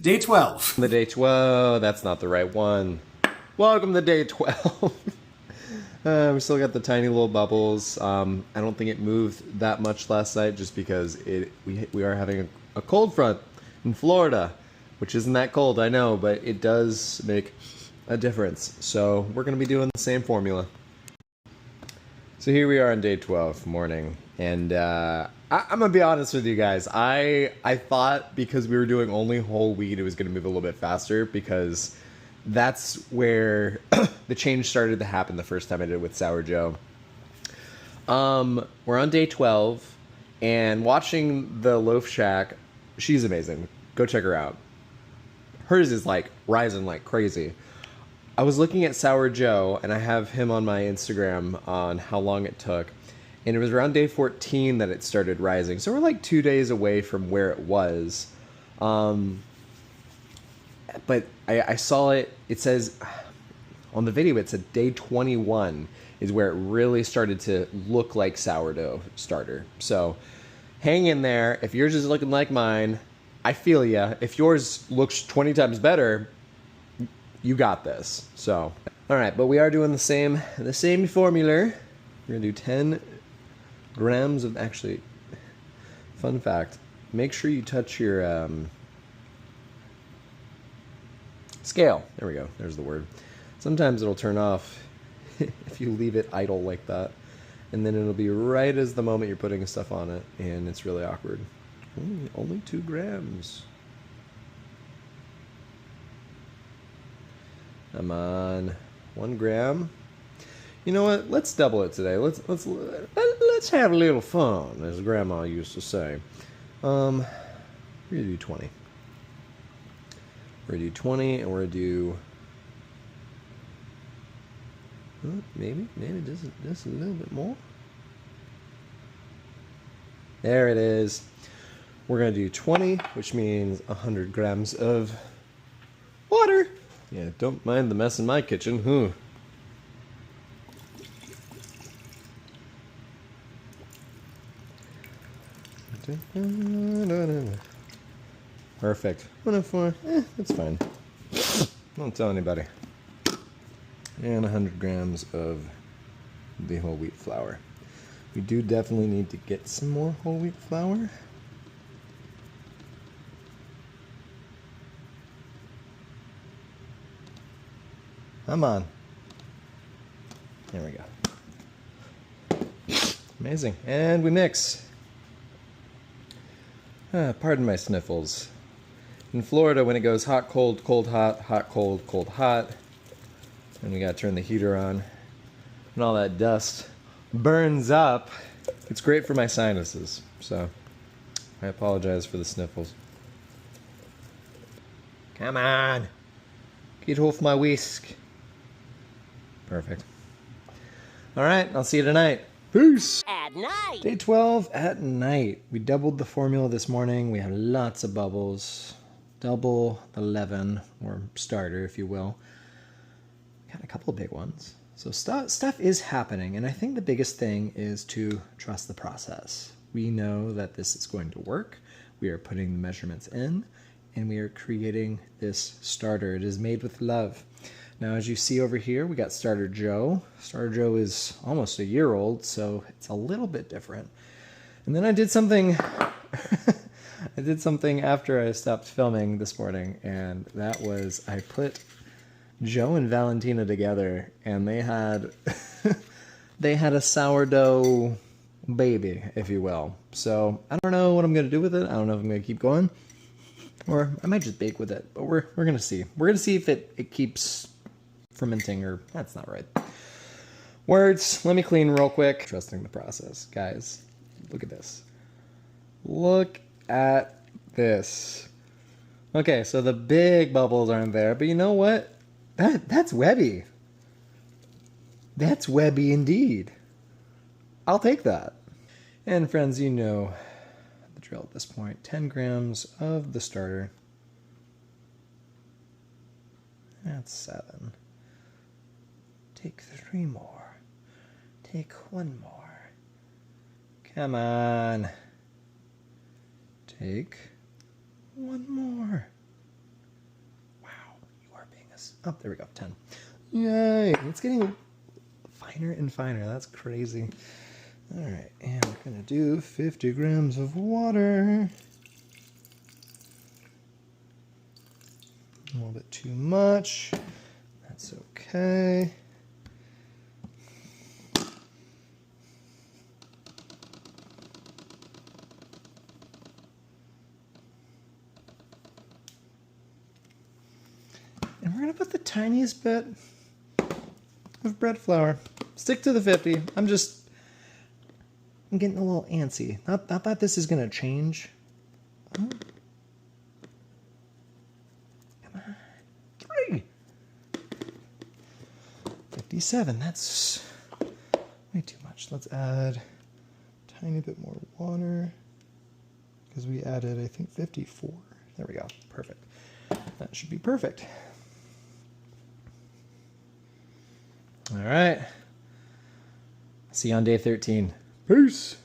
Day 12. The day 12, that's not the right one. Welcome to day 12. We still got the tiny little bubbles. I don't think it moved that much last night just because we are having a cold front in Florida, which isn't that cold, I know, but it does make a difference. So we're going to be doing the same formula. So here we are on day 12 morning, and I'm going to be honest with you guys. I thought because we were doing only whole wheat, it was going to move a little bit faster because that's where the change started to happen the first time I did it with Sourdough. We're on day 12, and watching the Loaf Shack, she's amazing. Go check her out. Hers is like rising like crazy. I was looking at Sourdough, and I have him on my Instagram on how long it took. And it was around day 14 that it started rising. So we're like 2 days away from where it was. But I saw it, it says, on the video it said day 21 is where it really started to look like sourdough starter. So hang in there. If yours is looking like mine, I feel ya. If yours looks 20 times better, you got this. So, all right, but we are doing the same formula. We're gonna do 10 grams of, actually, fun fact, make sure you touch your scale. There we go, there's the word. Sometimes it'll turn off if you leave it idle like that. And then it'll be right as the moment you're putting stuff on it, and it's really awkward. Only 2 grams. Come on, 1 gram. You know what? Let's double it today. Let's have a little fun, as Grandma used to say. We're gonna do 20. We're gonna do 20, and we're gonna do maybe just a little bit more. There it is. We're gonna do 20, which means 100 grams of water. Yeah, don't mind the mess in my kitchen. Perfect. 104. That's fine. Don't tell anybody. And 100 grams of the whole wheat flour. We do definitely need to get some more whole wheat flour. Come on. There we go. Amazing. And we mix. Pardon my sniffles. In Florida, when it goes hot, cold, cold, hot, hot, cold, cold, hot, and we gotta turn the heater on, and all that dust burns up, it's great for my sinuses. So I apologize for the sniffles. Come on. Get off my whisk. Perfect. All right, I'll see you tonight. Peace. At night. Day 12 at night. We doubled the formula this morning. We have lots of bubbles. Double the leaven, or starter, if you will. Got a couple of big ones. So stuff is happening, and I think the biggest thing is to trust the process. We know that this is going to work. We are putting the measurements in, and we are creating this starter. It is made with love. Now, as you see over here, we got Starter Joe. Starter Joe is almost a year old, so it's a little bit different. And then I did something I did something after I stopped filming this morning, and that was I put Joe and Valentina together, and they had they had a sourdough baby, if you will. So I don't know what I'm gonna do with it. I don't know if I'm gonna keep going, or I might just bake with it. But we're gonna see. We're gonna see if it keeps fermenting, or that's not right. Words. Let me clean real quick. Trusting the process, guys. Look at this. Look at this. Okay, so the big bubbles aren't there, but you know what? That's webby. That's webby indeed. I'll take that. And friends, you know the drill at this point. 10 grams of the starter. That's 7. Take 3 more. Take 1 more. Come on. Take 1 more. Oh, there we go, 10. Yay, it's getting finer and finer. That's crazy. All right, and we're gonna do 50 grams of water. A little bit too much. That's okay. And we're gonna put the tiniest bit of bread flour. Stick to the 50. I'm getting a little antsy. Not that this is gonna change. Oh. Come on. 3. 57. That's way too much. Let's add a tiny bit more water because we added, I think, 54. There we go. Perfect. That should be perfect. All right. See you on day 13. Peace.